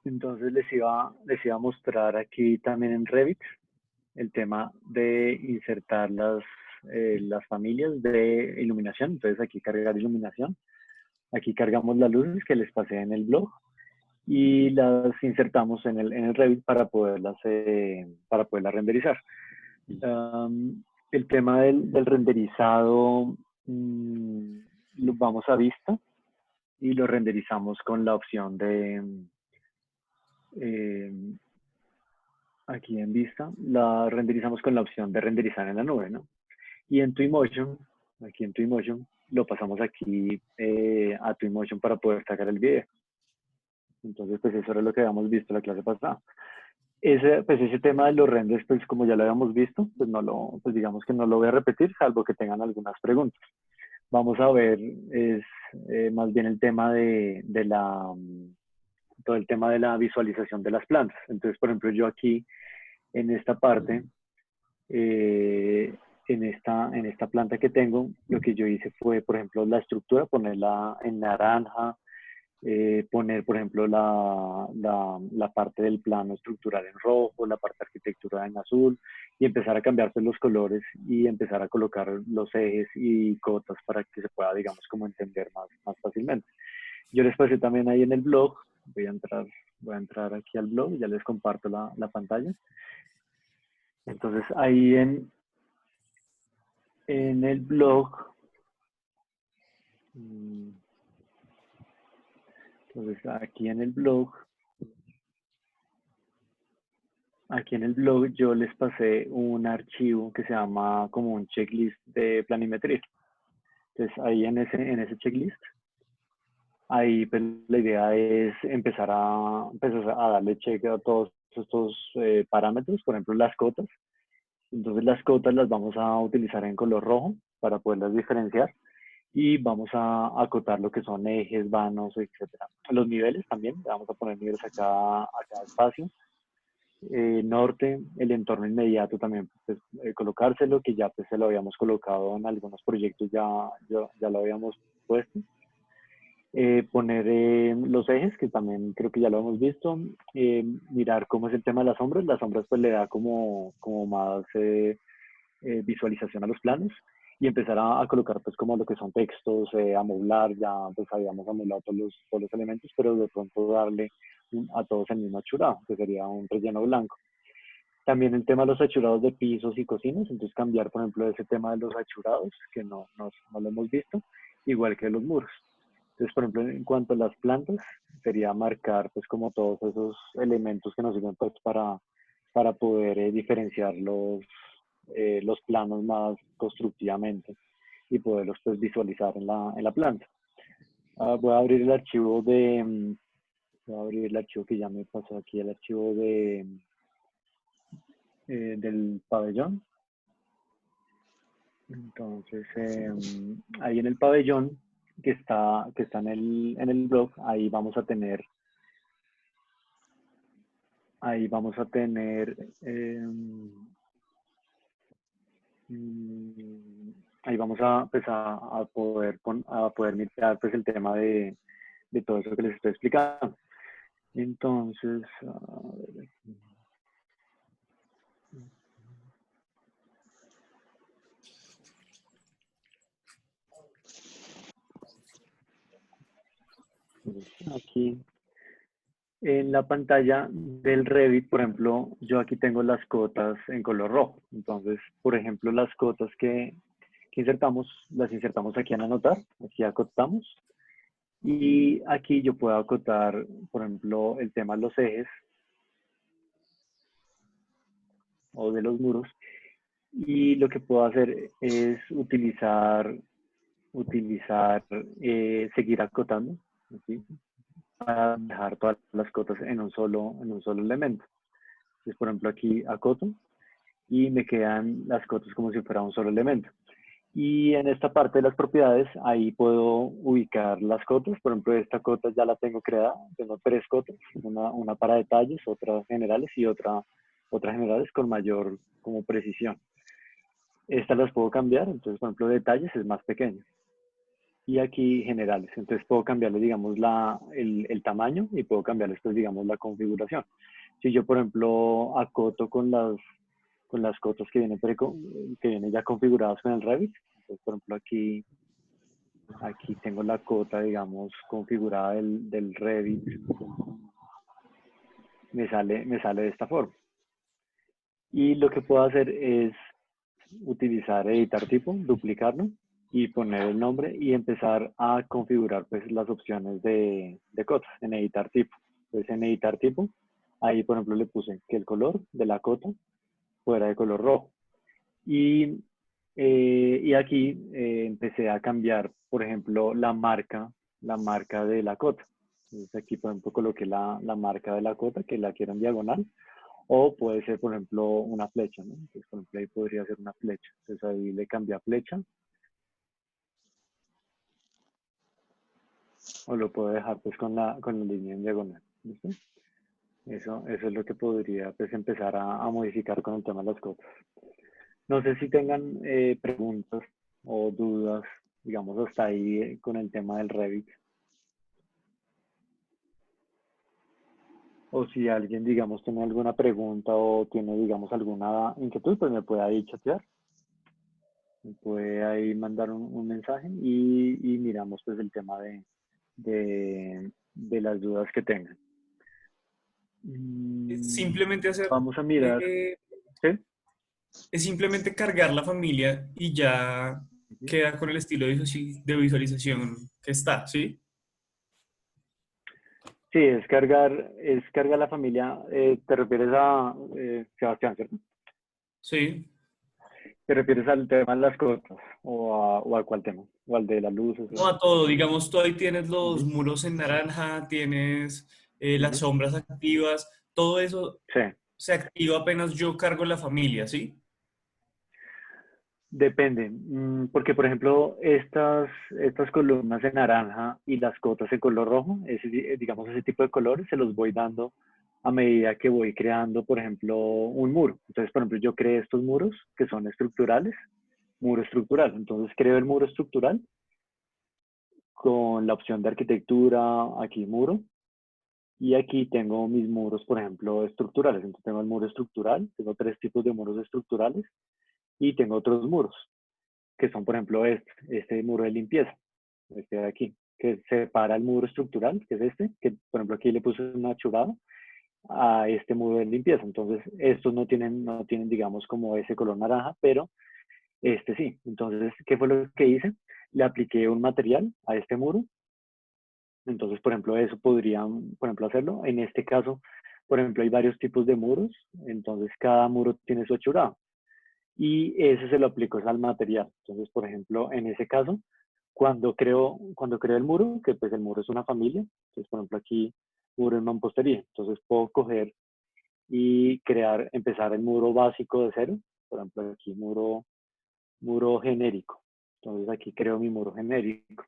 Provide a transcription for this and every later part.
Entonces les iba a mostrar aquí también en Revit el tema de insertar las familias de iluminación. Entonces aquí cargar iluminación. Aquí cargamos las luces que les pasé en el blog y las insertamos en el Revit para poderlas renderizar. El tema del renderizado, lo vamos a vista y lo renderizamos con la opción de, eh, aquí en vista, la renderizamos con la opción de renderizar en la nube, ¿no? Y en Twinmotion, aquí en Twinmotion, lo pasamos aquí a Twinmotion para poder sacar el video. Entonces, pues eso era lo que habíamos visto en la clase pasada. Pues ese tema de los renders, pues como ya lo habíamos visto, pues digamos que no lo voy a repetir, salvo que tengan algunas preguntas. Vamos a ver, es más bien el tema todo el tema de la visualización de las plantas. Entonces, por ejemplo, yo aquí en esta parte, eh, en esta planta que tengo, lo que yo hice fue, por ejemplo, la estructura, ponerla en naranja, poner, por ejemplo, la parte del plano estructural en rojo, la parte de arquitectura en azul, y empezar a cambiar pues, los colores y empezar a colocar los ejes y cotas para que se pueda, digamos, como entender más fácilmente. Yo les pasé también ahí en el blog, voy a entrar aquí al blog, ya les comparto la pantalla. Entonces ahí en el blog, entonces aquí en el blog yo les pasé un archivo que se llama como un checklist de planimetría. Entonces ahí en ese checklist, ahí pues, la idea es empezar a darle check a todos estos parámetros, por ejemplo las cotas. Entonces las cotas las vamos a utilizar en color rojo para poderlas diferenciar y vamos a acotar lo que son ejes, vanos, etcétera. Los niveles también, vamos a poner niveles a cada espacio. Norte, el entorno inmediato también, pues, colocárselo, que ya pues se lo habíamos colocado en algunos proyectos, ya lo habíamos puesto. Poner los ejes, que también creo que ya lo hemos visto. Mirar cómo es el tema de las sombras pues le da como más visualización a los planos y empezar a colocar pues como lo que son textos, amoblar, ya pues habíamos amoblado todos los elementos, pero de pronto darle a todos el mismo achurado, que sería un relleno blanco. También el tema de los achurados de pisos y cocinas, entonces cambiar, por ejemplo, ese tema de los achurados, que no lo hemos visto, igual que los muros. Entonces, por ejemplo, en cuanto a las plantas, sería marcar pues como todos esos elementos que nos sirven pues para poder diferenciar los planos más constructivamente y poderlos pues visualizar en la planta. Voy a abrir el archivo voy a abrir el archivo que ya me pasó aquí, el archivo del pabellón. Entonces, ahí en el pabellón que está en el blog, ahí vamos a tener, ahí vamos pues, a poder mirar pues, el tema de todo eso que les estoy explicando. Entonces, a ver, aquí en la pantalla del Revit, por ejemplo, yo aquí tengo las cotas en color rojo. Entonces, por ejemplo, las cotas que insertamos, las insertamos aquí en anotar, aquí acotamos. Y aquí yo puedo acotar, por ejemplo, el tema de los ejes o de los muros. Y lo que puedo hacer es seguir acotando, ¿sí? Para dejar todas las cotas en un solo elemento. Entonces, por ejemplo, aquí acoto y me quedan las cotas como si fuera un solo elemento. Y en esta parte de las propiedades, ahí puedo ubicar las cotas. Por ejemplo, esta cota ya la tengo creada. Tengo 3 cotas, una para detalles, otras generales y otras generales con mayor como precisión. Estas las puedo cambiar. Entonces, por ejemplo, detalles es más pequeño. y aquí generales. Entonces puedo cambiarle, digamos, el tamaño y puedo cambiarles, pues, digamos, la configuración. Si yo, por ejemplo, acoto con las cotas que vienen ya configuradas con el Revit, entonces, por ejemplo, aquí tengo la cota, digamos, configurada del Revit, me sale de esta forma. Y lo que puedo hacer es utilizar editar tipo, duplicarlo y poner el nombre y empezar a configurar pues las opciones de cotas en editar tipo. Entonces en editar tipo, ahí por ejemplo le puse que el color de la cota fuera de color rojo. Y aquí empecé a cambiar, por ejemplo, la marca de la cota. Entonces aquí, por ejemplo, coloqué la marca de la cota, que la quiero en diagonal, o puede ser, por ejemplo, una flecha, ¿no? Entonces, por ejemplo, ahí podría ser una flecha. Entonces ahí le cambié a flecha, o lo puedo dejar pues con la línea en diagonal. ¿Listo? Eso es lo que podría pues empezar a modificar con el tema de las cotas. No sé si tengan preguntas o dudas, digamos, hasta ahí con el tema del Revit. O si alguien, digamos, tiene alguna pregunta o tiene, digamos, alguna inquietud, pues me puede ahí chatear, me puede ahí mandar un mensaje y miramos pues el tema de las dudas que tengan. Es Mm, simplemente hacer, Vamos a mirar. eh, ¿Sí? es simplemente cargar la familia y ya Ujú. queda con el estilo de visualización que está, ¿sí? Sí, es cargar la familia. ¿Te refieres a Sebastián, cierto? Sí. ¿Te refieres al tema de las cosas o a cuál tema? ¿O al de las luces? No a todo, digamos, tú ahí tienes los Ujú, muros en naranja, tienes las ujú. sombras activas, todo eso Sí, se activa apenas yo cargo la familia, ¿sí? depende. Porque, por ejemplo, estas columnas de naranja y las cotas en color rojo, digamos, ese tipo de colores se los voy dando a medida que voy creando, por ejemplo, un muro. Entonces, por ejemplo, yo creé estos muros que son estructurales, muro estructural. Entonces, creo el muro estructural con la opción de arquitectura, aquí muro, y aquí tengo mis muros, por ejemplo, estructurales. Entonces tengo el muro estructural, tengo tres tipos de muros estructurales y tengo otros muros, que son, por ejemplo, este muro de limpieza, este de aquí, que separa el muro estructural, que es este, que por ejemplo aquí le puse una chugada a este muro de limpieza. Entonces, estos no tienen, digamos, como ese color naranja, pero este sí. Entonces, ¿qué fue lo que hice? Le apliqué un material a este muro. Entonces, por ejemplo, eso podrían, por ejemplo, hacerlo. En este caso, por ejemplo, hay varios tipos de muros, entonces cada muro tiene su hechurado y ese se lo aplico al material. Entonces, por ejemplo, en ese caso, cuando creo el muro, que pues el muro es una familia, entonces, por ejemplo, aquí muro en mampostería, entonces puedo coger y empezar el muro básico de cero, por ejemplo, aquí muro genérico. Entonces aquí creo mi muro genérico.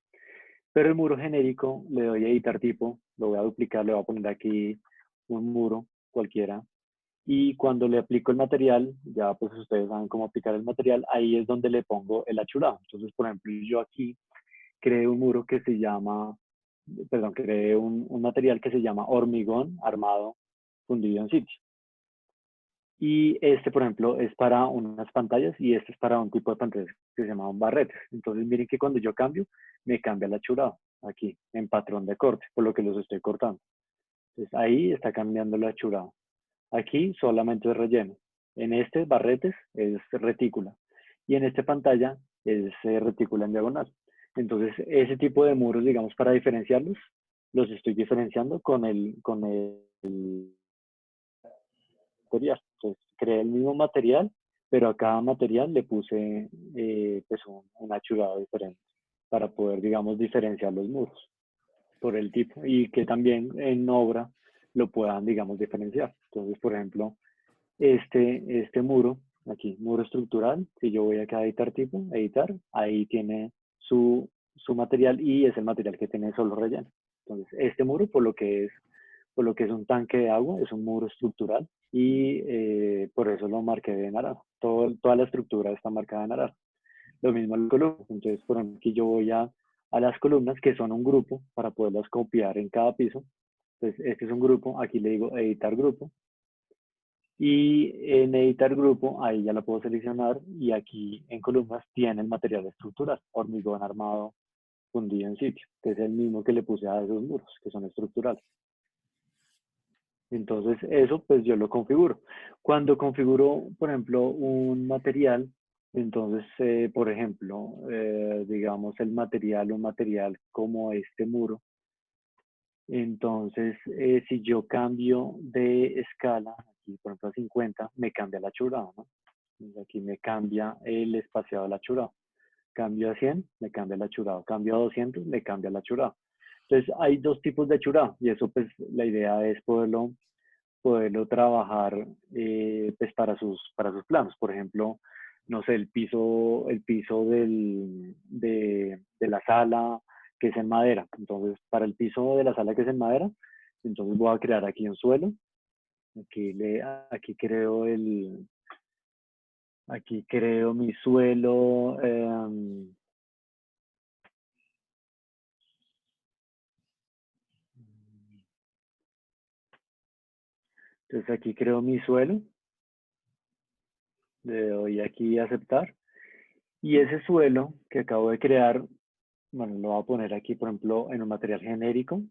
Pero el muro genérico le doy a editar tipo, lo voy a duplicar, le voy a poner aquí un muro cualquiera. Y cuando le aplico el material, ya pues ustedes saben cómo aplicar el material, ahí es donde le pongo el achurado. Entonces, por ejemplo, yo aquí creé un muro que se llama, perdón, creé un material que se llama hormigón armado fundido en sitio. Y este, por ejemplo, es para unas pantallas y este es para un tipo de pantallas que se llaman barretes. Entonces, miren que cuando yo cambio, me cambia el achurado aquí en patrón de corte, por lo que los estoy cortando. Entonces, ahí está cambiando el achurado. Aquí solamente es relleno. En este barretes es retícula. Y en esta pantalla es retícula en diagonal. Entonces, ese tipo de muros, digamos, para diferenciarlos, los estoy diferenciando con el material. Entonces, creé el mismo material, pero a cada material le puse pues un achurado diferente para poder, digamos, diferenciar los muros por el tipo y que también en obra lo puedan, digamos, diferenciar. Entonces, por ejemplo, este muro, aquí, muro estructural, si yo voy acá a editar tipo, editar, ahí tiene su material y es el material que tiene solo relleno. Entonces, este muro, por lo que es un tanque de agua, es un muro estructural y por eso lo marqué de naranja. Toda la estructura está marcada de naranja. Lo mismo el color. Entonces, por ejemplo, aquí yo voy a las columnas, que son un grupo, para poderlas copiar en cada piso. Entonces, este es un grupo, aquí le digo editar grupo. Y en editar grupo, ahí ya la puedo seleccionar y aquí en columnas tiene el material estructural, hormigón armado fundido en sitio, que es el mismo que le puse a esos muros, que son estructurales. Entonces eso pues yo lo configuro. Cuando configuro, por ejemplo, un material, entonces, por ejemplo, digamos un material como este muro, entonces si yo cambio de escala, aquí por ejemplo a 50, me cambia la churrada, ¿no? Entonces, aquí me cambia el espaciado de la churrada. Cambio a 100, me cambia la churrada. Cambio a 200, me cambia la churrada. Entonces hay dos tipos de churrada y eso pues la idea es poderlo trabajar pues para sus planos. Por ejemplo, no sé, el piso de la sala que es en madera. Entonces, para el piso de la sala que es en madera, entonces voy a crear aquí un suelo. Aquí creo aquí creo mi suelo. Entonces aquí creo mi suelo. Le doy aquí a aceptar. Y ese suelo que acabo de crear, bueno, lo voy a poner aquí, por ejemplo, en un material genérico.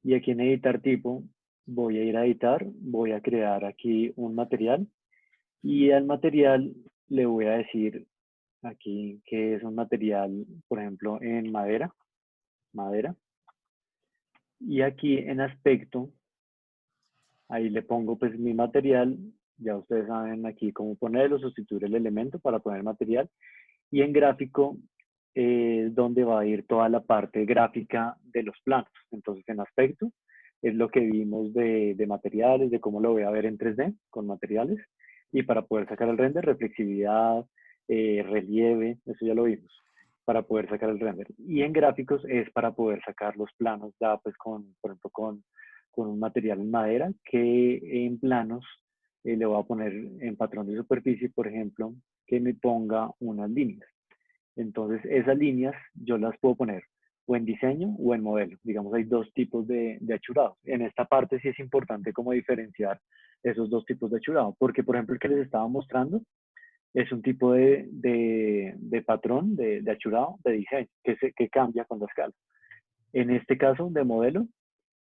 Y aquí en editar tipo, voy a ir a editar, voy a crear aquí un material. Y al material le voy a decir aquí que es un material, por ejemplo, en madera. Y aquí en aspecto, ahí le pongo pues mi material. Ya ustedes saben aquí cómo ponerlo, sustituir el elemento para poner material. Y en gráfico, donde va a ir toda la parte gráfica de los planos. Entonces, en aspecto, es lo que vimos de materiales, de cómo lo voy a ver en 3D con materiales. Y para poder sacar el render, reflexividad, relieve, eso ya lo vimos, para poder sacar el render. Y en gráficos es para poder sacar los planos ya pues por ejemplo, con un material en madera que en planos le voy a poner en patrón de superficie, por ejemplo, que me ponga unas líneas. Entonces, esas líneas yo las puedo poner o en diseño o en modelo. Digamos, hay dos tipos de achurados. En esta parte sí es importante como diferenciar esos dos tipos de achurado, porque por ejemplo el que les estaba mostrando es un tipo de patrón de achurado, de diseño, que cambia con la escala. En este caso de modelo,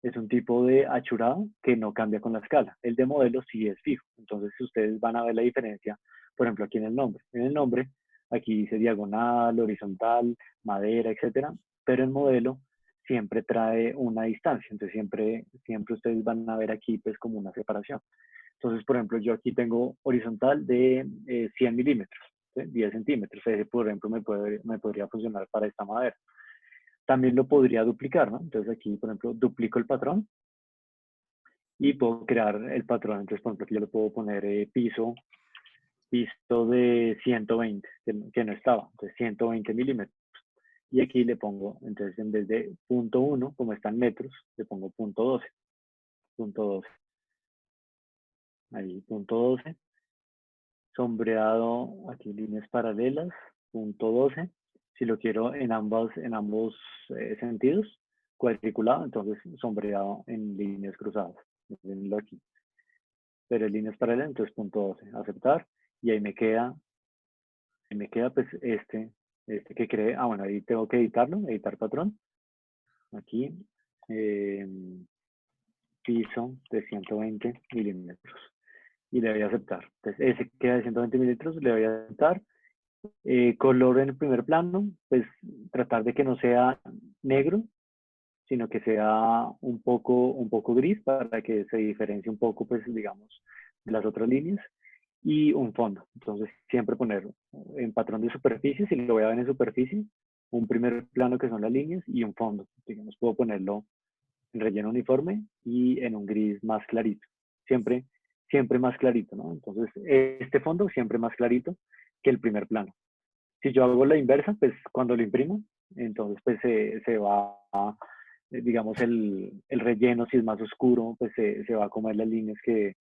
es un tipo de achurado que no cambia con la escala. El de modelo sí es fijo. Entonces, ustedes van a ver la diferencia, por ejemplo, aquí en el nombre. En el nombre, aquí dice diagonal, horizontal, madera, etcétera, pero el modelo siempre trae una distancia. Entonces, siempre ustedes van a ver aquí, pues, como una separación. Entonces, por ejemplo, yo aquí tengo horizontal de 100 milímetros, ¿sí? 10 centímetros. Ese, por ejemplo, me podría funcionar para esta madera. También lo podría duplicar, ¿no? Entonces aquí, por ejemplo, duplico el patrón y puedo crear el patrón. Entonces, por ejemplo, aquí yo le puedo poner piso de 120, que no estaba, entonces 120 milímetros. Y aquí le pongo, entonces en vez de punto 1, como está en metros, le pongo punto 12. Punto 12. Ahí, punto 12. Sombreado, aquí líneas paralelas, punto 12. Si lo quiero en ambos sentidos, cuadriculado, entonces sombreado en líneas cruzadas. Venlo aquí. Pero en líneas paralelas, entonces punto 12. Aceptar. Y ahí me queda pues este que creé. Ah, bueno, ahí tengo que editarlo, editar patrón. Aquí, eh, piso de 120 milímetros. Y le voy a aceptar. Entonces, ese queda de 120 milímetros, le voy a aceptar. Color en el primer plano, pues tratar de que no sea negro, sino que sea un poco gris para que se diferencie un poco, pues digamos, de las otras líneas. Y un fondo. Entonces, siempre poner en patrón de superficie, si lo voy a ver en superficie, un primer plano que son las líneas y un fondo. Digamos, puedo ponerlo en relleno uniforme y en un gris más clarito. Siempre, siempre más clarito, ¿no? Entonces, este fondo siempre más clarito que el primer plano. Si yo hago la inversa, pues cuando lo imprimo, entonces pues se va, digamos, el relleno, si es más oscuro, pues se va a comer las líneas que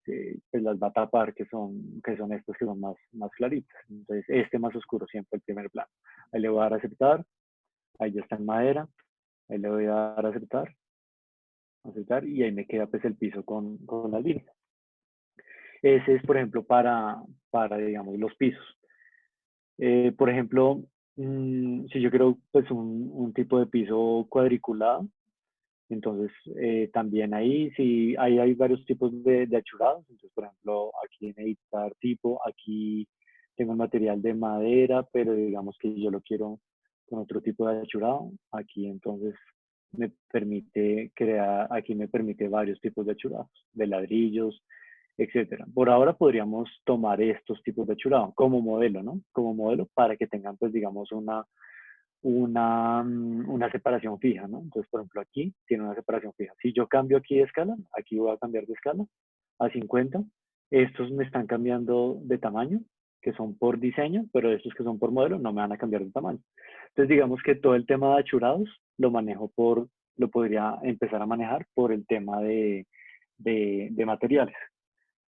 pues las va a tapar, que son estos que son más claritas. Entonces, este más oscuro siempre el primer plano. Ahí le voy a dar a aceptar. Ahí ya está en madera, ahí le voy a dar a aceptar y ahí me queda pues el piso con las líneas. Ese es, por ejemplo, para digamos, los pisos. Por ejemplo, si yo quiero pues un tipo de piso cuadriculado, entonces también ahí sí hay varios tipos de achurados. Entonces, por ejemplo, aquí en editar tipo, aquí tengo el material de madera, pero digamos que yo lo quiero con otro tipo de achurado. Aquí entonces me permite crear, aquí me permite varios tipos de achurados, de ladrillos, etcétera. Por ahora podríamos tomar estos tipos de achurado como modelo, ¿no? Como modelo para que tengan, pues, digamos, una separación fija, ¿no? Entonces, por ejemplo, aquí tiene una separación fija. Si yo cambio aquí de escala, aquí voy a cambiar de escala a 50. Estos me están cambiando de tamaño, que son por diseño, pero estos que son por modelo no me van a cambiar de tamaño. Entonces, digamos que todo el tema de achurados lo podría empezar a manejar por el tema de materiales.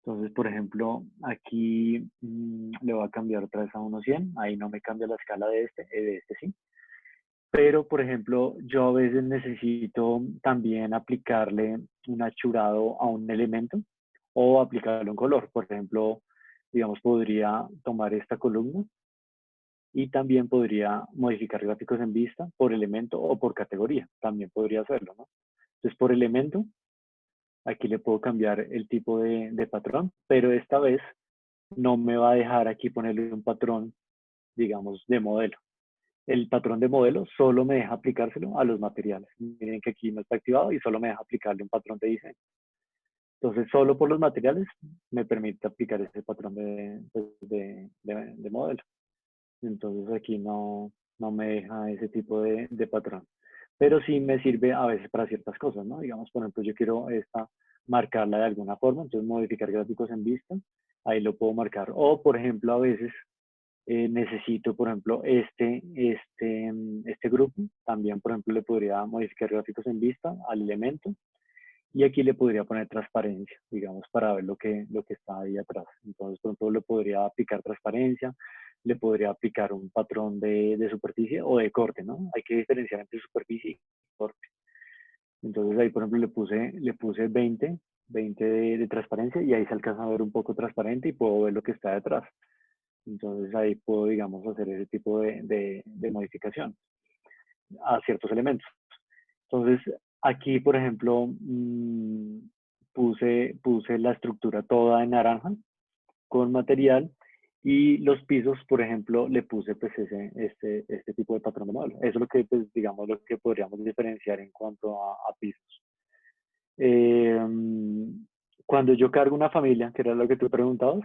Entonces, por ejemplo, aquí le voy a cambiar otra vez a 1:100. Ahí no me cambia la escala de este sí. Pero, por ejemplo, yo a veces necesito también aplicarle un achurado a un elemento o aplicarle un color. Por ejemplo, digamos, podría tomar esta columna y también podría modificar gráficos en vista por elemento o por categoría. También podría hacerlo, ¿no? Entonces, por elemento, aquí le puedo cambiar el tipo de patrón, pero esta vez no me va a dejar aquí ponerle un patrón, digamos, de modelo. El patrón de modelo solo me deja aplicárselo a los materiales. Miren que aquí no está activado y solo me deja aplicarle un patrón de diseño. Entonces, solo por los materiales me permite aplicar ese patrón de modelo. Entonces, aquí no me deja ese tipo de patrón. Pero sí me sirve a veces para ciertas cosas, ¿no? Digamos, por ejemplo, yo quiero esta marcarla de alguna forma, entonces modificar gráficos en vista, ahí lo puedo marcar. O, por ejemplo, a veces necesito, por ejemplo, este grupo. También, por ejemplo, le podría modificar gráficos en vista al elemento. Y aquí le podría poner transparencia, digamos, para ver lo que está ahí atrás. Entonces, por ejemplo, le podría aplicar transparencia, le podría aplicar un patrón de superficie o de corte, ¿no? Hay que diferenciar entre superficie y corte. Entonces ahí, por ejemplo, le puse 20 de transparencia y ahí se alcanza a ver un poco transparente y puedo ver lo que está detrás. Entonces ahí puedo, digamos, hacer ese tipo de modificación a ciertos elementos. Entonces aquí, por ejemplo, puse la estructura toda en naranja con material y los pisos, por ejemplo, le puse pues este tipo de patrón de modelo. Eso es lo que, pues, digamos, lo que podríamos diferenciar en cuanto a pisos. Eh, Cuando yo cargo una familia, que era lo que tú preguntabas,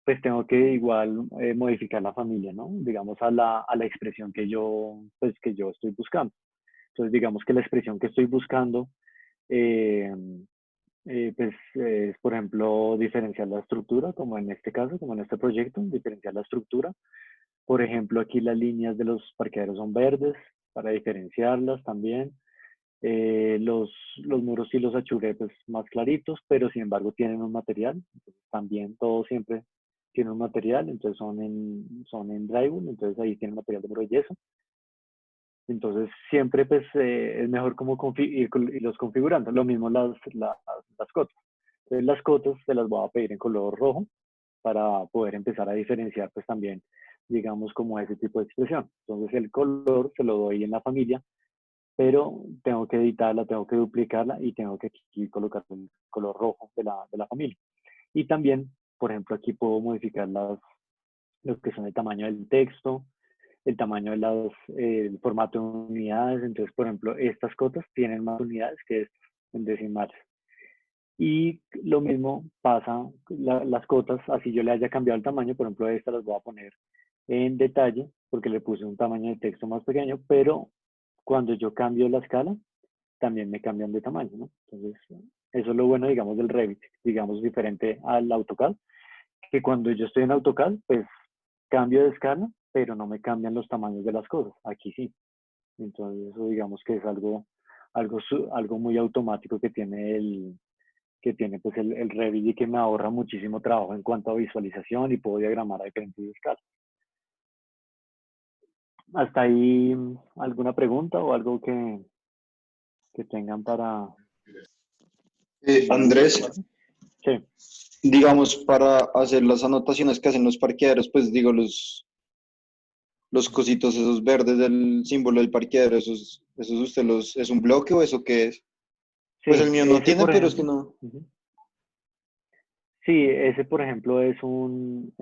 pues tengo que igual modificar la familia, ¿no? Digamos a la expresión que yo estoy buscando. Entonces, digamos que la expresión que estoy buscando, eh, pues es, por ejemplo, diferenciar la estructura, como en este caso, como en este proyecto, diferenciar la estructura. Por ejemplo, aquí las líneas de los parqueaderos son verdes, para diferenciarlas también. Los muros sí los achuré pues más claritos, pero sin embargo tienen un material. Entonces, también todo siempre tiene un material, entonces son en drywall, entonces ahí tienen material de muro de yeso. Entonces siempre pues es mejor como irlos configurando. Lo mismo las cotas. Entonces las cotas se las voy a pedir en color rojo para poder empezar a diferenciar pues también, digamos, como ese tipo de expresión. Entonces el color se lo doy en la familia, pero tengo que editarla, tengo que duplicarla y tengo que aquí colocar el color rojo de la familia. Y también, por ejemplo, aquí puedo modificar lo que son el tamaño del texto, el tamaño el formato de unidades. Entonces, por ejemplo, estas cotas tienen más unidades que estas en decimales. Y lo mismo pasa, las cotas, así yo le haya cambiado el tamaño, por ejemplo, estas las voy a poner en detalle porque le puse un tamaño de texto más pequeño, pero cuando yo cambio la escala, también me cambian de tamaño, ¿no? Entonces, eso es lo bueno, digamos, del Revit, digamos, diferente al AutoCAD, que cuando yo estoy en AutoCAD, pues cambio de escala, pero no me cambian los tamaños de las cosas. Aquí sí. Entonces, eso digamos que es algo muy automático que tiene pues el Revit y que me ahorra muchísimo trabajo en cuanto a visualización y puedo diagramar a diferentes escalas. ¿Hasta ahí alguna pregunta o algo que tengan para darme Andrés, soporte? Sí, digamos, para hacer las anotaciones que hacen los parqueaderos, pues digo, los cositos esos verdes del símbolo del parqueadero, esos usted los, ¿es un bloque o eso qué es? Pues el sí, mío no ese tiene, por pero es que ejemplo. no. Ujú. Sí, ese por ejemplo es un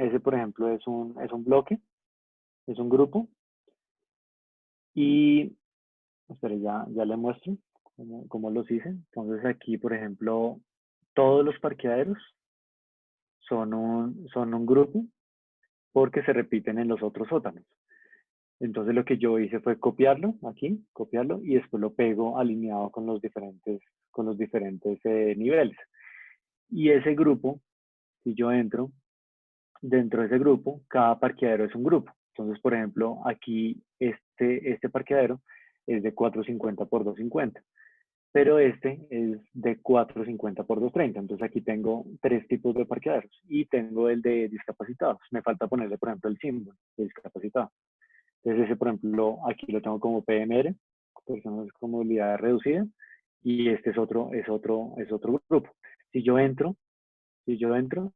bloque, es un grupo y, espere, ya le muestro cómo los hice. Entonces aquí, por ejemplo, todos los parqueaderos son un grupo porque se repiten en los otros sótanos. Entonces lo que yo hice fue copiarlo aquí, copiarlo y después lo pego alineado con los diferentes niveles. Y ese grupo, si yo entro, dentro de ese grupo, cada parqueadero es un grupo. Entonces, por ejemplo, aquí este parqueadero es de 450 por 250, pero este es de 450 por 230. Entonces aquí tengo tres tipos de parqueaderos y tengo el de discapacitados. Me falta ponerle, por ejemplo, el símbolo de discapacitado. Entonces ese, por ejemplo, aquí lo tengo como PMR, personas con movilidad reducida, y este es otro grupo. Si yo entro,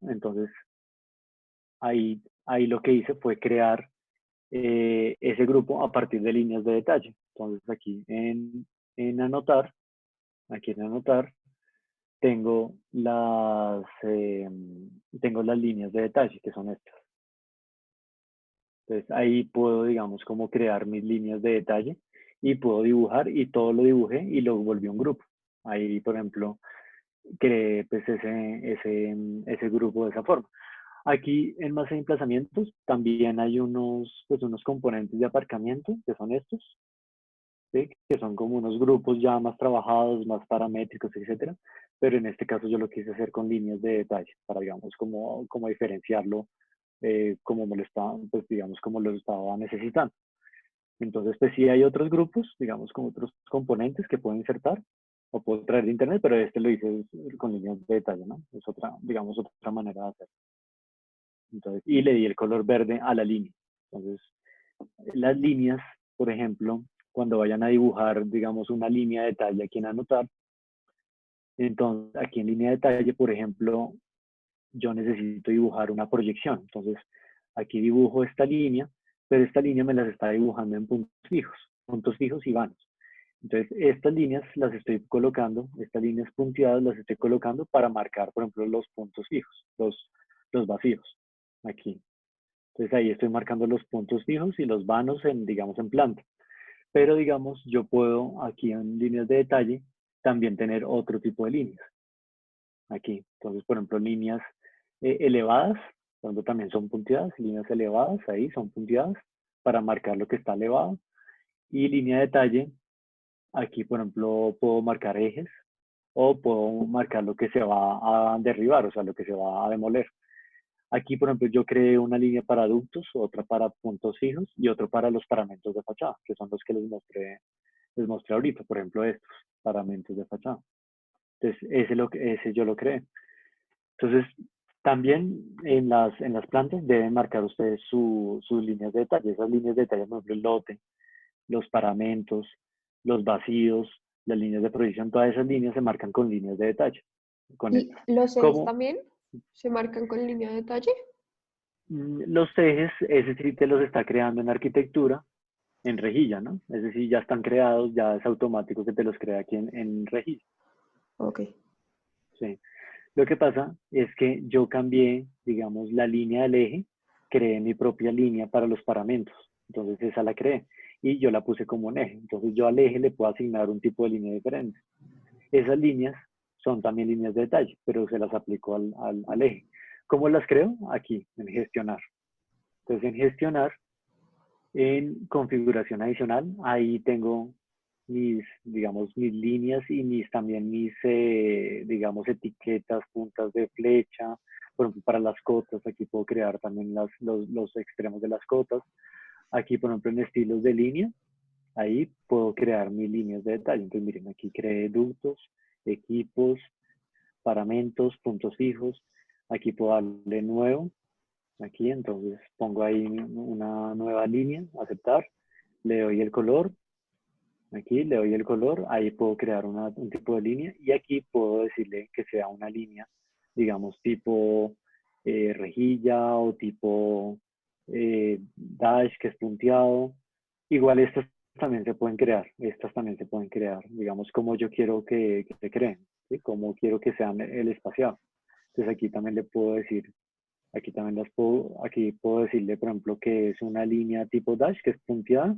entonces ahí lo que hice fue crear ese grupo a partir de líneas de detalle. Entonces en anotar, aquí en anotar, tengo las líneas de detalle, que son estas. Entonces ahí puedo, digamos, como crear mis líneas de detalle y puedo dibujar y todo lo dibujé y lo volví un grupo. Ahí, por ejemplo, creé pues ese grupo de esa forma. Aquí en Más Emplazamientos también hay unos componentes de aparcamiento, que son estos, ¿sí? Que son como unos grupos ya más trabajados, más paramétricos, etcétera. Pero en este caso yo lo quise hacer con líneas de detalle, para, digamos, como diferenciarlo, como me lo estaba, pues, digamos, como lo estaba necesitando. Entonces, pues sí hay otros grupos, digamos, con otros componentes que puedo insertar o puedo traer de internet, pero este lo hice con líneas de detalle, ¿no? Es otra, digamos, otra manera de hacerlo. Entonces, y le di el color verde a la línea. Entonces, las líneas, por ejemplo, cuando vayan a dibujar, digamos, una línea de detalle aquí en anotar, entonces aquí en línea de detalle, por ejemplo, yo necesito dibujar una proyección. Entonces, aquí dibujo esta línea, pero esta línea me las está dibujando en puntos fijos y vanos. Entonces, estas líneas las estoy colocando, estas líneas punteadas las estoy colocando para marcar, por ejemplo, los puntos fijos, los vacíos, aquí. Entonces ahí estoy marcando los puntos fijos y los vanos digamos, en planta. Pero digamos, yo puedo aquí en líneas de detalle también tener otro tipo de líneas. Aquí, entonces, por ejemplo, líneas elevadas, cuando también son punteadas, líneas elevadas, ahí son punteadas para marcar lo que está elevado. Y línea de detalle, aquí, por ejemplo, puedo marcar ejes o puedo marcar lo que se va a derribar, o sea, lo que se va a demoler. Aquí, por ejemplo, yo creé una línea para ductos, otra para puntos fijos y otro para los paramentos de fachada, que son los que les mostré ahorita, por ejemplo, estos paramentos de fachada. Entonces, ese yo lo creé. Entonces, también en las plantas deben marcar ustedes sus líneas de detalle. Esas líneas de detalle, por ejemplo, el lote, los paramentos, los vacíos, las líneas de proyección, todas esas líneas se marcan con líneas de detalle, con ¿Y estas. los ejes Como también se marcan con línea de detalle? los ejes, ese sí te los está creando en arquitectura, en rejilla, ¿no? Es decir, ya están creados, ya es automático que te los crea aquí en rejilla. Ok. Sí. Lo que pasa es que yo cambié, digamos, la línea del eje, creé mi propia línea para los paramentos. Entonces esa la creé y yo la puse como un eje. Entonces yo al eje le puedo asignar un tipo de línea diferente. Esas líneas son también líneas de detalle, pero se las aplico al eje. ¿Cómo las creo? Aquí, en gestionar. Entonces en gestionar, en configuración adicional, ahí tengo digamos, mis líneas y también digamos, etiquetas, puntas de flecha. Por ejemplo, para las cotas, aquí puedo crear también los extremos de las cotas. Aquí, por ejemplo, en estilos de línea, ahí puedo crear mis líneas de detalle. Entonces, miren, aquí creé ductos, equipos, paramentos, puntos fijos. Aquí puedo darle nuevo. Aquí, entonces pongo ahí una nueva línea, aceptar. le doy el color, aquí le doy el color, ahí puedo crear un tipo de línea y aquí puedo decirle que sea una línea, digamos, tipo rejilla o tipo dash, que es punteado. Igual estas también se pueden crear, estas también se pueden crear, digamos, como yo quiero que se creen, ¿sí? Como quiero que sean el espaciado. Entonces aquí también le puedo decir, aquí también aquí puedo decirle, por ejemplo, que es una línea tipo dash, que es punteada,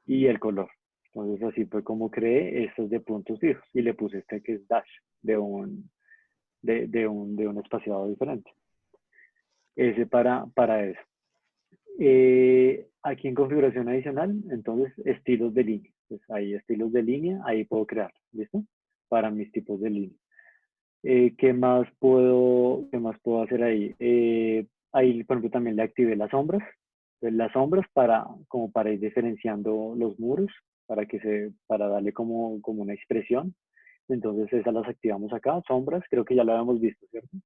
y el color. Entonces así fue como creé estos de puntos fijos y le puse este que es dash de un espaciado diferente. Ese para eso. Aquí en configuración adicional, entonces estilos de línea. Entonces ahí estilos de línea, ahí puedo crear, ¿listo? Para mis tipos de línea. ¿Qué más puedo hacer ahí? Ahí, por ejemplo, también le activé las sombras. Entonces, las sombras como para ir diferenciando los muros, para darle como una expresión. Entonces, esas las activamos acá. Sombras, creo que ya lo habíamos visto, ¿cierto?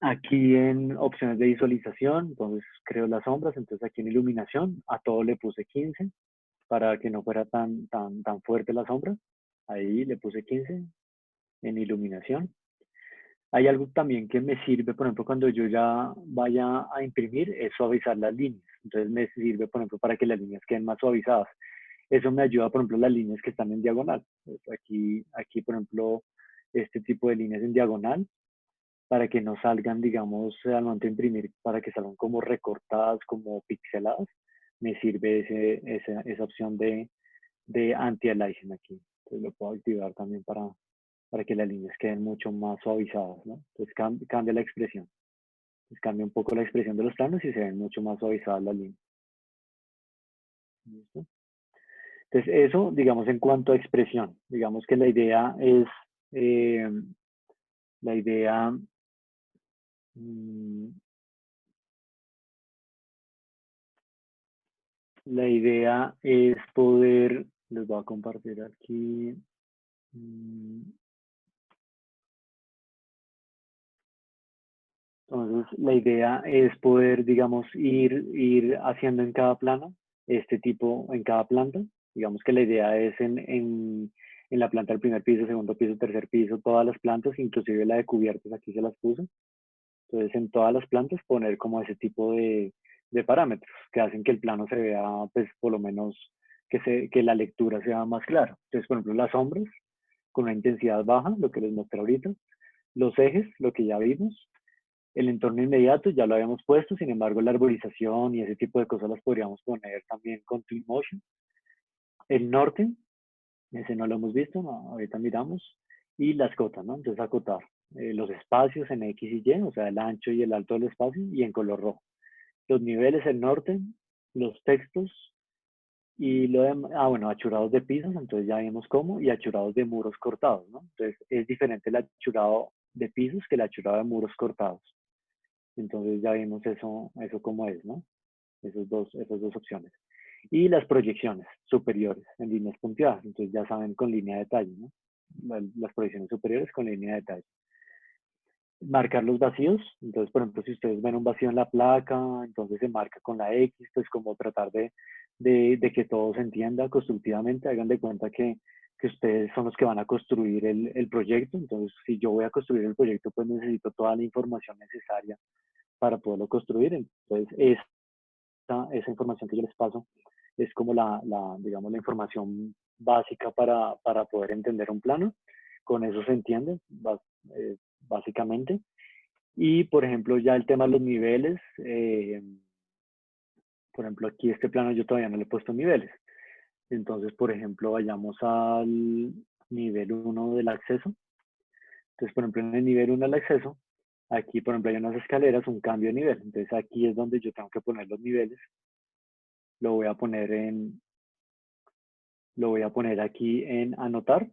Aquí en opciones de visualización, entonces creo las sombras. Entonces, aquí en iluminación, a todo le puse 15 para que no fuera tan fuerte la sombra. Ahí le puse 15 en iluminación. Hay algo también que me sirve, por ejemplo, cuando yo ya vaya a imprimir, es suavizar las líneas. Entonces me sirve, por ejemplo, para que las líneas queden más suavizadas. Eso me ayuda, por ejemplo, las líneas que están en diagonal. Pues aquí, por ejemplo, este tipo de líneas en diagonal, para que no salgan, digamos, al momento de imprimir, para que salgan como recortadas, como pixeladas, me sirve esa opción de anti-aliasing aquí. Entonces lo puedo activar también para que las líneas queden mucho más suavizadas, ¿no? Entonces cambia la expresión. Entonces cambia un poco la expresión de los planos y se ven mucho más suavizadas las líneas. ¿Listo? Entonces eso, digamos, en cuanto a expresión. Digamos que la idea es, eh, la idea, mm, la idea es poder, les voy a compartir aquí. Entonces, la idea es poder, digamos, ir haciendo en cada plano, en cada planta. Digamos que la idea es en la planta del primer piso, segundo piso, tercer piso, todas las plantas, inclusive la de cubiertas, aquí se las puse. Entonces, en todas las plantas poner como ese tipo de parámetros que hacen que el plano se vea, pues, por lo menos, que la lectura sea más clara. Entonces, por ejemplo, las sombras con una intensidad baja, lo que les mostré ahorita. Los ejes, lo que ya vimos. El entorno inmediato ya lo habíamos puesto, sin embargo la arborización y ese tipo de cosas las podríamos poner también con Twinmotion. El norte, ese no lo hemos visto, no, ahorita miramos. Y las cotas, ¿no? Entonces acotar los espacios en X y Y, o sea, el ancho y el alto del espacio y en color rojo. Los niveles, el norte, los textos y bueno, achurados de pisos, entonces ya vimos cómo, y achurados de muros cortados, ¿no? Entonces es diferente el achurado de pisos que el achurado de muros cortados. Entonces ya vimos eso cómo es, ¿no? Esas dos opciones. Y las proyecciones superiores en líneas punteadas. Entonces ya saben con línea de detalle, ¿no? Las proyecciones superiores con línea de detalle. Marcar los vacíos. Entonces, por ejemplo, si ustedes ven un vacío en la placa, entonces se marca con la X, pues como tratar de que todo se entienda constructivamente. Hagan de cuenta que ustedes son los que van a construir el proyecto. Entonces, si yo voy a construir el proyecto, pues necesito toda la información necesaria para poderlo construir. Entonces, esa información que yo les paso es como digamos, la información básica para poder entender un plano. Con eso se entiende, básicamente. Y, por ejemplo, ya el tema de los niveles, por ejemplo, aquí este plano yo todavía no le he puesto niveles. Entonces, por ejemplo, vayamos al nivel 1 del acceso. Entonces, por ejemplo, en el nivel 1 del acceso, aquí, por ejemplo, hay unas escaleras, un cambio de nivel. Entonces, aquí es donde yo tengo que poner los niveles. Lo voy a poner aquí en anotar.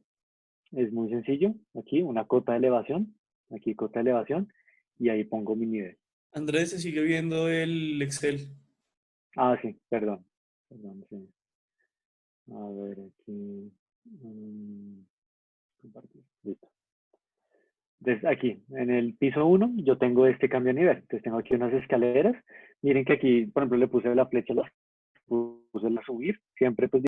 Es muy sencillo. Aquí una cota de elevación. Aquí cota de elevación. Y ahí pongo mi nivel. Andrés, se sigue viendo el Excel. Ah, sí, perdón. Perdón, sí. A ver, aquí. Compartir. Listo. Entonces, aquí, en el piso 1, yo tengo este cambio de nivel. Entonces, tengo aquí unas escaleras. Miren que aquí, por ejemplo, le puse la flecha a la puse a subir, siempre pues